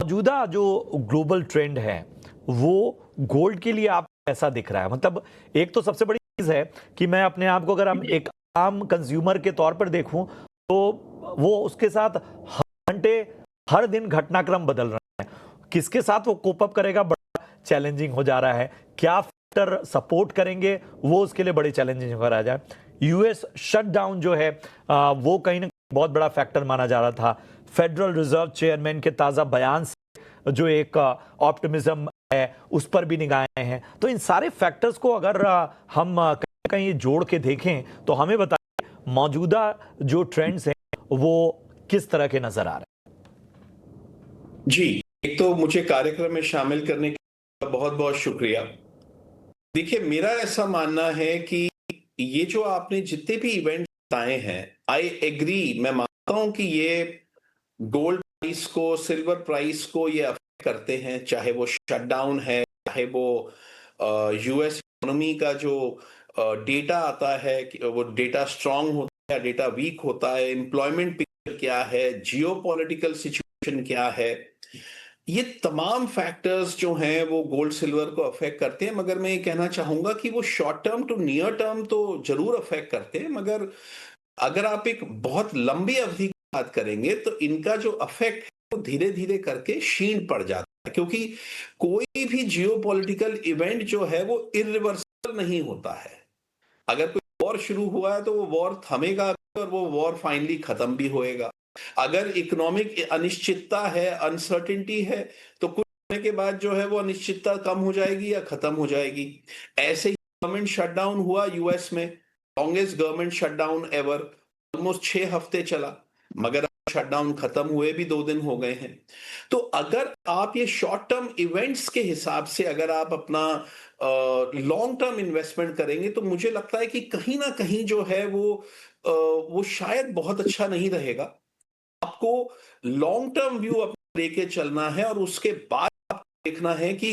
मौजूदा जो global trend है वो गोल्ड के लिए आप कैसा दिख रहा है? मतलब एक तो सबसे बड़ी चीज है कि मैं अपने आप को अगर हम एक आम कंज्यूमर के तौर पर देखूं तो वो उसके साथ हर घंटे हर दिन घटनाक्रम बदल रहा है। किसके साथ वो कोप अप करेगा बड़ा चैलेंजिंग हो जा रहा है। क्या फैक्टर सपोर्ट करेंगे वो उसके लिए बड़ी चैलेंजिंग हो रहा है। यूएस शटडाउन जो है वो कहीं ना बहुत बड़ा फैक्टर माना जा रहा था। फेडरल रिजर्व चेयरमैन के ताजा बयान से जो एक ऑप्टिमिज्म है उस पर भी निगाहें हैं। तो इन सारे फैक्टर्स को अगर हम कहीं कहीं जोड़ के देखें तो हमें बताइए मौजूदा जो ट्रेंड्स हैं वो किस तरह के नजर आ रहे जी, एक तो मुझे कार्यक्रम में शामिल करने के लिए बहुत-बहुत शुक्रिया। देखिए, मेरा ऐसा मानना है कि ये जो आपने जितने भी इवेंट बताए हैं, आई एग्री, मैं मानता हूँ कि ये गोल्ड प्राइस को, सिल्वर प्राइस को ये अफ़ेक्ट करते हैं, चाहे वो शटडाउन है, चाहे वो यूएस इकोनॉमी का जो डेटा आता है कि वो डेटा स्ट्रॉन्ग होता है, डेटा वीक होता है, एम्प्लॉयमेंट पिक्चर क्या है, जियोपॉलिटिकल सिचुएशन क्या है। ये तमाम फैक्टर्स जो हैं वो गोल्ड सिल्वर को अफेक्ट करते हैं, मगर मैं ये कहना चाहूंगा कि वो short term to near term तो जरूर अफेक्ट करते हैं, मगर अगर आप एक बहुत लंबी अवधि की बात करेंगे तो इनका जो अफेक्ट है वो धीरे धीरे करके क्षीण पड़ जाता है, क्योंकि कोई भी जियोपॉलिटिकल इवेंट जो है वो इरिवर्सिबल नहीं होता है। अगर कोई वॉर शुरू हुआ है तो वो वॉर थमेगा भी और वो वॉर फाइनली खत्म भी होएगा। अगर इकोनॉमिक अनिश्चितता है, अनसर्टेनिटी है, तो कुछ समय के बाद जो है वो अनिश्चितता कम हो जाएगी या खत्म हो जाएगी। ऐसे ही गवर्नमेंट शटडाउन हुआ यूएस में, longest government shutdown ever, almost 6 हफ्ते चला, मगर शटडाउन खत्म हुए भी 2 दिन हो गए हैं। तो अगर आप ये शॉर्ट टर्म इवेंट्स के हिसाब से अगर आप अपना लॉन्ग टर्म इन्वेस्टमेंट करेंगे तो मुझे लगता है कि कहीं ना कहीं जो है वो शायद बहुत अच्छा नहीं रहेगा। आपको लॉन्ग टर्म व्यू अपना लेके चलना है और उसके बाद आपको देखना है कि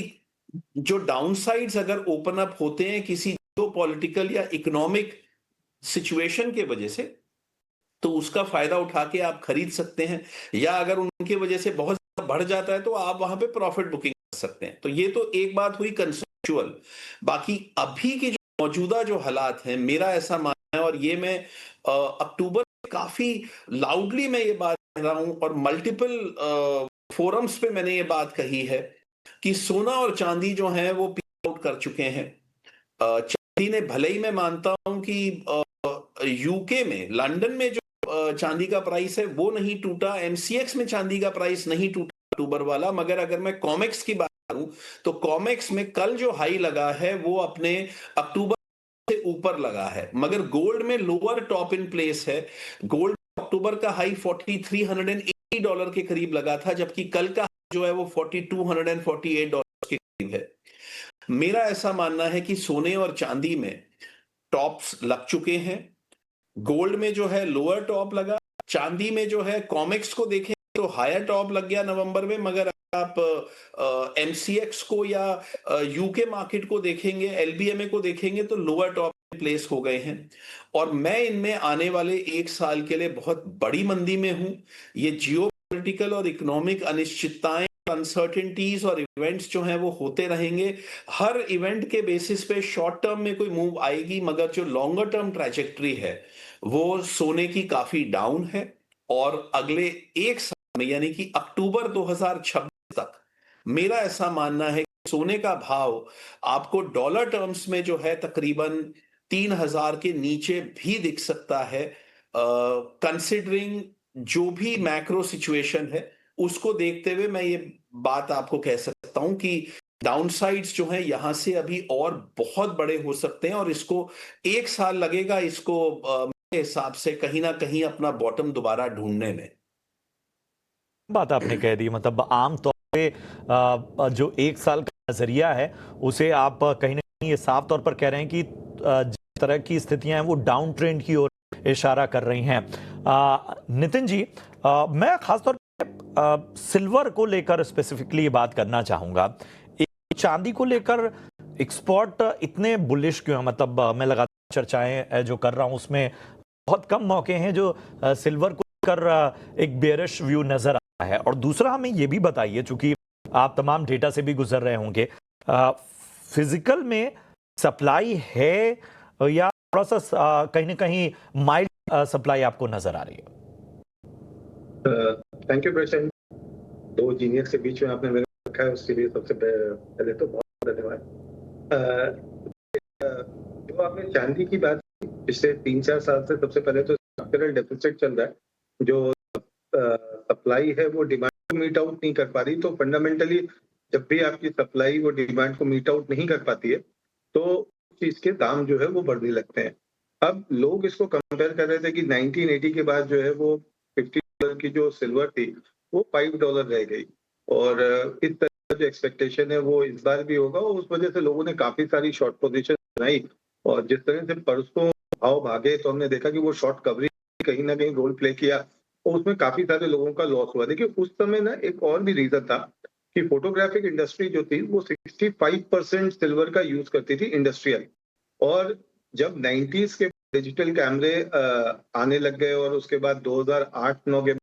जो डाउनसाइड्स अगर ओपन अप होते हैं किसी पॉलिटिकल या इकोनॉमिक सिचुएशन के वजह से, तो उसका फायदा उठा के आप खरीद सकते हैं, या अगर उनकी वजह से बहुत ज्यादा बढ़ जाता है तो आप वहां पे प्रॉफिट बुकिंग कर सकते हैं। तो ये तो एक बात हुई कंसेप्चुअल। बाकी अभी की जो मौजूदा जो हालात हैं, मेरा ऐसा मानना है, और ये मैं अक्टूबर में काफी लाउडली मैं ये बात कह रहा हूं और मल्टीपल फोरम्स पे मैंने ये बात कही है कि सोना और चांदी जो है वो पीक आउट कर चुके हैं। चांदी ने, भले ही मैं मानता हूं कि यूके में, लंदन में जो चांदी का प्राइस है वो नहीं टूटा, एमसीएक्स में चांदी का प्राइस नहीं टूटा अक्टूबर वाला, मगर अगर मैं कॉमेक्स की बात करूं तो कॉमेक्स में कल जो हाई लगा है वो अपने अक्टूबर से ऊपर लगा है, मगर गोल्ड में लोअर टॉप इन प्लेस है। गोल्ड अक्टूबर का हाई $4380 के करीब लगा था, जबकि कल का जो है वो $4248 के करीब है। मेरा ऐसा मानना है कि सोने और चांदी में टॉप्स लग चुके हैं। गोल्ड में जो है लोअर टॉप लगा, चांदी में जो है कॉमेक्स को देखें तो हायर टॉप लग गया नवंबर में, मगर आप एमसीएक्स को या यूके मार्केट को देखेंगे, एलबीएमए को देखेंगे तो लोअर टॉप प्लेस हो गए हैं। और मैं इनमें आने वाले 1 साल के लिए बहुत बड़ी मंदी में हूं। ये जियोपॉलिटिकल और इकोनॉमिक अनिश्चितताएं, अनसर्टेनिटीज और इवेंट्स जो हैं वो होते रहेंगे। हर इवेंट के बेसिस पे शॉर्ट टर्म में कोई मूव आएगी, मगर जो लॉन्गर टर्म ट्रैजेक्टरी है वो सोने की काफी डाउन है। और अगले 1 साल में, यानी कि अक्टूबर 2026 तक, मेरा ऐसा मानना है कि सोने का भाव आपको डॉलर टर्म्स में जो है तकरीबन 3,000 के नीचे भी दिख सकता है, कंसिडरिंग जो भी मैक्रो सिचुएशन है उसको देखते हुए मैं ये बात आपको कह सकता हूं कि डाउनसाइड्स जो हैं यहां से अभी और बहुत बड़े हो सकते हैं, और इसको 1 साल लगेगा इसको मेरे हिसाब से कहीं ना कहीं अपना बॉटम दोबारा ढूंढने में। बात आपने कह दी। मतलब आम तौर पे जो एक साल का नजरिया है उसे आप कहीं ना कहीं ये साफ तौर पर कह रहे हैं कि जिस तरह की स्थितियां हैं वो डाउन ट्रेंड की ओर इशारा कर रही हैं। नितिन जी, मैं खासतौर पर सिल्वर को लेकर स्पेसिफिकली बात करना चाहूंगा। चांदी को लेकर एक्सपर्ट इतने बुलिश क्यों हैं? मतलब मैं लगातार चर्चाएं जो कर रहा हूं उसमें बहुत कम मौके हैं जो सिल्वर को लेकर एक बेयरिश व्यू नजर है? और दूसरा हमें ये भी बताइए, चूंकि आप तमाम डेटा से भी गुजर रहे होंगे, फिजिकल में सप्लाई है या थोड़ा सा कहीं ना कहीं माइल्ड सप्लाई आपको नजर आ रही है? थैंक यू प्रशांत। दो जीनियस के बीच में आपने मेरे को रखा है, उसके लिए सबसे पहले तो बहुत धन्यवाद। जो आपने चांदी की बात की, पिछले 3-4 साल से सबसे पहले तो स्ट्रक्चरल डेफिसिट चल रहा है। जो सप्लाई है वो डिमांड को मीट आउट नहीं कर पा रही। तो फंडामेंटली जब भी आपकी सप्लाई वो डिमांड को मीट आउट नहीं कर पाती है तो चीज के दाम जो है वो बढ़ने लगते हैं। अब लोग इसको कंपेयर कर रहे थे कि 1980 के बाद जो है वो $50 की जो सिल्वर थी वो $5 रह गई, और इस तरह का जो एक्सपेक्टेशन है वो इस बार भी होगा, और उस वजह से लोगों ने काफी सारी शॉर्ट पोजीशन बनाई। और जिस तरह से परसों भाव भागे तो हमने देखा कि वो शॉर्ट कवरिंग कहीं ना कहीं रोल प्ले किया और उसमें काफी सारे लोगों का लॉस हुआ। देखिए उस समय ना एक और भी रीजन था कि फोटोग्राफिक इंडस्ट्री जो थी वो 65% सिल्वर का यूज करती थी इंडस्ट्रियल। और जब 90s के डिजिटल कैमरे आने लग गए और उसके बाद 2008-9 के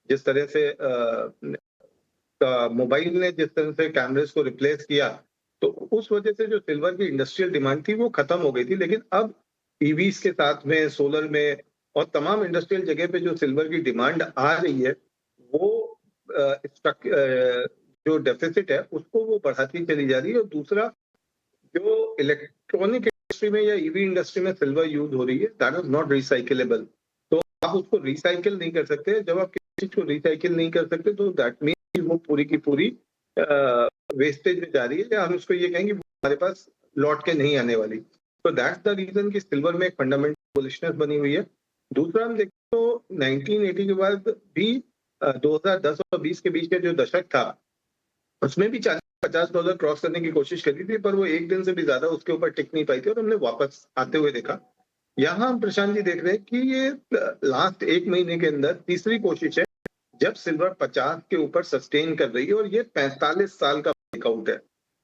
जिस तरह से मोबाइल ने जिस तरह से कैमरेज को रिप्लेस किया, तो उस वजह से जो सिल्वर की इंडस्ट्रियल डिमांड थी वो खत्म हो गई थी। लेकिन अब ईवीज के साथ में, सोलर में और तमाम इंडस्ट्रियल जगह पे जो सिल्वर की डिमांड आ रही है वो जो डेफिसिट है उसको वो बढ़ाती चली जा रही है। और दूसरा, जो इलेक्ट्रॉनिक इंडस्ट्री में या ईवी इंडस्ट्री में सिल्वर यूज हो रही है दैट इज नॉट रिसाइकलेबल। तो आप उसको रिसाइकिल नहीं कर सकते। जब आप किसी चीज को रिसाइकिल नहीं कर सकते तो दैट मीन वो पूरी की पूरी वेस्टेज में जा रही है, या हम उसको ये कहेंगे वो हमारे पास लौट के नहीं आने वाली। तो दैट्स द रीजन कि सिल्वर में एक फंडामेंटल बुलिशनेस बनी हुई है। दूसरा हम देखते तो 1980 के बाद भी 2010 और 20 के बीच का जो दशक था उसमें भी $40-50 क्रॉस करने की कोशिश करी थी, पर वो एक दिन से भी ज्यादा उसके ऊपर टिक नहीं पाई थी और हमने वापस आते हुए देखा। यहाँ हम प्रशांत जी देख रहे हैं कि ये लास्ट एक महीने के अंदर तीसरी कोशिश है जब सिल्वर 50 के ऊपर सस्टेन कर रही है, और ये 45 साल का ब्रेकआउट है।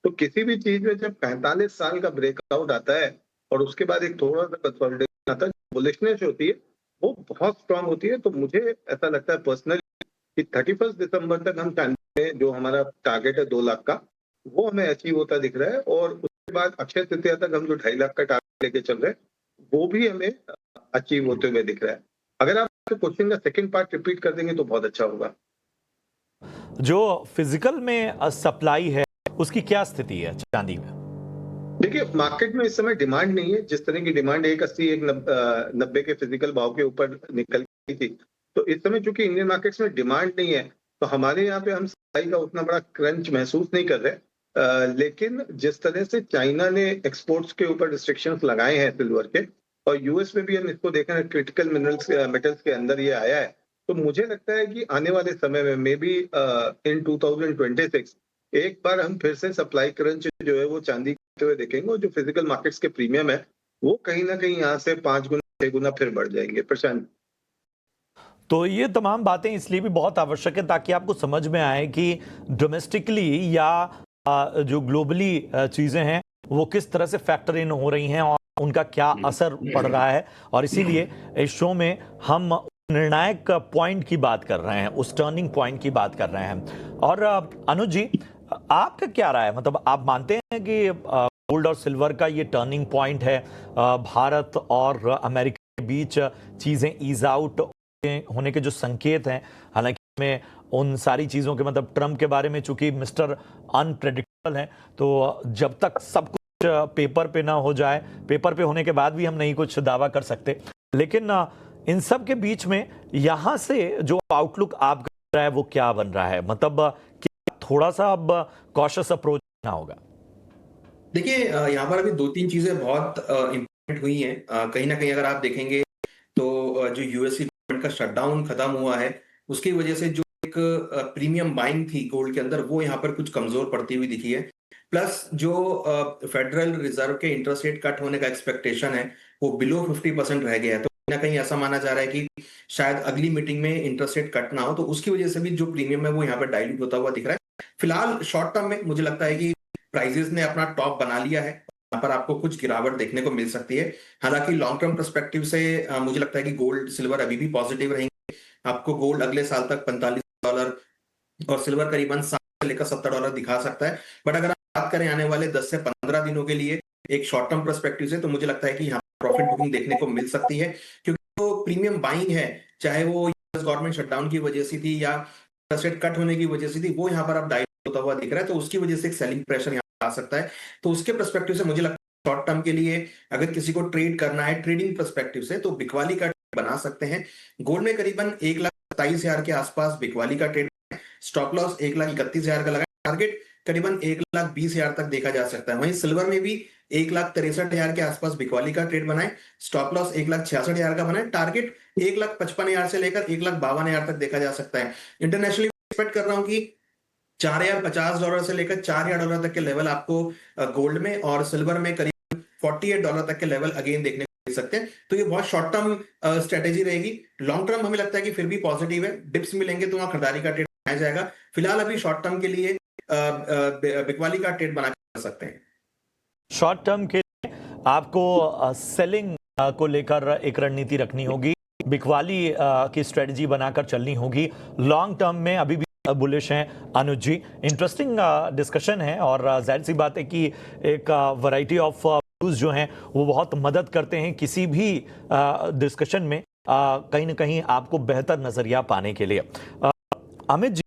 तो किसी भी चीज में जब 45 साल का ब्रेकआउट आता है और उसके बाद एक थोड़ा सा कंसोलिडेशन आता है, बुलिशनेस होती है वो बहुत स्ट्रांग होती है। तो मुझे ऐसा लगता है पर्सनली कि 31 दिसंबर तक हम चांदी में जो हमारा टारगेट है 2 लाख का वो हमें अचीव होता दिख रहा है, और उसके बाद अक्षय तृतीया तक हम जो 2.5 लाख का टारगेट लेके चल रहे हैं वो भी हमें अचीव होते हुए दिख रहा है। अगर आप क्वेश्चन का सेकंड पार्ट रिपीट कर देंगे तो बहुत अच्छा होगा। जो फिजिकल में सप्लाई है उसकी क्या स्थिति है चांदी में? देखिए मार्केट में इस समय डिमांड नहीं है। जिस तरह की डिमांड 180 190 के फिजिकल भाव के ऊपर निकल गई थी, तो इस समय चूंकि इंडियन मार्केट्स में डिमांड नहीं है तो हमारे यहाँ पे हम सप्लाई का उतना बड़ा क्रंच महसूस नहीं कर रहे। लेकिन जिस तरह से चाइना ने एक्सपोर्ट्स के ऊपर रिस्ट्रिक्शंस लगाए हैं सिल्वर के, और यूएस में भी हम इसको देख रहे हैं क्रिटिकल मिनरल्स मेटल्स के अंदर ये आया है, तो मुझे लगता है कि आने वाले समय में मे बी इन 2026 एक बार हम फिर से सप्लाई क्रंच जो है वो चांदी करते हुए देखेंगे, और जो फिजिकल मार्केट्स के प्रीमियम है वो कहीं ना कहीं यहाँ से 5 गुना 6 गुना फिर बढ़ जाएंगे। प्रशांत, तो ये तमाम बातें इसलिए भी बहुत आवश्यक है ताकि आपको समझ में आए कि डोमेस्टिकली या जो ग्लोबली चीज़ें हैं वो किस तरह से फैक्टर इन हो रही हैं और उनका क्या असर पड़ रहा है। और इसीलिए इस शो में हम निर्णायक पॉइंट की बात कर रहे हैं, उस टर्निंग पॉइंट की बात कर रहे हैं। और अनुज जी, आपका क्या राय है? मतलब आप मानते हैं कि गोल्ड और सिल्वर का ये टर्निंग पॉइंट है, भारत और अमेरिका के बीच चीज़ें ईज आउट होने के जो संकेत हैं? हालांकि में उन सारी चीज़ों के, मतलब ट्रम्प के बारे में चूंकि मिस्टर अनप्रेडिक्टेबल है, तो जब तक सब कुछ पेपर पे ना हो जाए, पेपर पे होने के बाद भी हम नहीं कुछ दावा कर सकते। लेकिन इन सब के बीच में यहाँ से जो आउटलुक आप कर रहा है वो क्या बन रहा है? मतलब क्या थोड़ा सा अब कॉशियस अप्रोच ना होगा? देखिए यहाँ पर अभी 2-3 चीजें बहुत इम्पोर्टेंट हुई हैं। कहीं ना कहीं अगर आप देखेंगे तो जो यूएससी गवर्नमेंट का शटडाउन खत्म हुआ है उसकी वजह से जो एक प्रीमियम बाइंग थी गोल्ड के अंदर वो यहाँ पर कुछ कमजोर पड़ती हुई दिखी है। प्लस जो फेडरल रिजर्व के इंटरेस्ट रेट कट होने का एक्सपेक्टेशन है वो बिलो 50% रह गया है। तो कहीं ना कहीं ऐसा माना जा रहा है कि शायद अगली मीटिंग में इंटरेस्ट रेट कट ना हो, तो उसकी वजह से भी जो प्रीमियम है वो यहाँ पर डाइल्यूट होता हुआ दिख रहा है। फिलहाल शॉर्ट टर्म में मुझे लगता है कि प्राइजेस ने अपना टॉप बना लिया है, यहाँ पर आपको कुछ गिरावट देखने को मिल सकती है। हालांकि लॉन्ग टर्म पर्सपेक्टिव से मुझे लगता है कि गोल्ड सिल्वर अभी भी पॉजिटिव रहेंगे। आपको गोल्ड अगले साल तक $45 और सिल्वर करीबन 60 से लेकर $70 दिखा सकता है। बट अगर आप बात करें आने वाले 10 से 15 दिनों के लिए एक शॉर्ट टर्म पर्सपेक्टिव से, तो मुझे लगता है कि यहाँ प्रॉफिट बुकिंग देखने को मिल सकती है, क्योंकि जो प्रीमियम बाइंग है, चाहे वो यूएस गवर्नमेंट शटडाउन की वजह से थी या रेट कट होने की वजह से थी, वो यहाँ पर अब डाइल्यूट होता हुआ दिख रहा है, तो उसकी वजह से एक सेलिंग प्रेशर यहाँ आ सकता है। तो उसके पर्सपेक्टिव से मुझे लगता है शॉर्ट टर्म के लिए अगर किसी को ट्रेड करना है ट्रेडिंग पर्सपेक्टिव से, तो बिकवाली का बना सकते हैं। गोल्ड में करीबन 1,27,000 के आसपास बिकवाली का ट्रेड, स्टॉप लॉस 1,31,000 का लगा, टारगेट करीबन 1,20,000 तक देखा जा सकता है। वहीं सिल्वर में भी 1,63,000 के आसपास बिकवाली का ट्रेड बनाए, स्टॉप लॉस 1,66,000 का बनाए, टारगेट 1,55,000 से लेकर 1,52,000 तक देखा जा सकता है। इंटरनेशनली एक्सपेक्ट कर रहा हूं कि $4,050 से लेकर $4,000 तक के लेवल आपको गोल्ड में और सिल्वर में करीब $48 तक के लेवल अगेन देखने को मिल सकते हैं। तो ये बहुत शॉर्ट टर्म स्ट्रेटेजी रहेगी। लॉन्ग टर्म हमें लगता है कि फिर भी पॉजिटिव है, डिप्स मिलेंगे तो वहां खरीदारी का ट्रेड बनाया जाएगा। फिलहाल अभी शॉर्ट टर्म के लिए बिकवाली का ट्रेड बना कर सकते हैं। शॉर्ट टर्म के लिए आपको सेलिंग को लेकर एक रणनीति रखनी होगी, बिकवाली की स्ट्रेटजी बनाकर चलनी होगी। लॉन्ग टर्म में अभी भी बुलिश हैं अनुज जी। इंटरेस्टिंग डिस्कशन है और जाहिर सी बात है कि एक वैरायटी ऑफ व्यूज जो हैं वो बहुत मदद करते हैं किसी भी डिस्कशन में कहीं ना कहीं आपको बेहतर नजरिया पाने के लिए। अमित जी,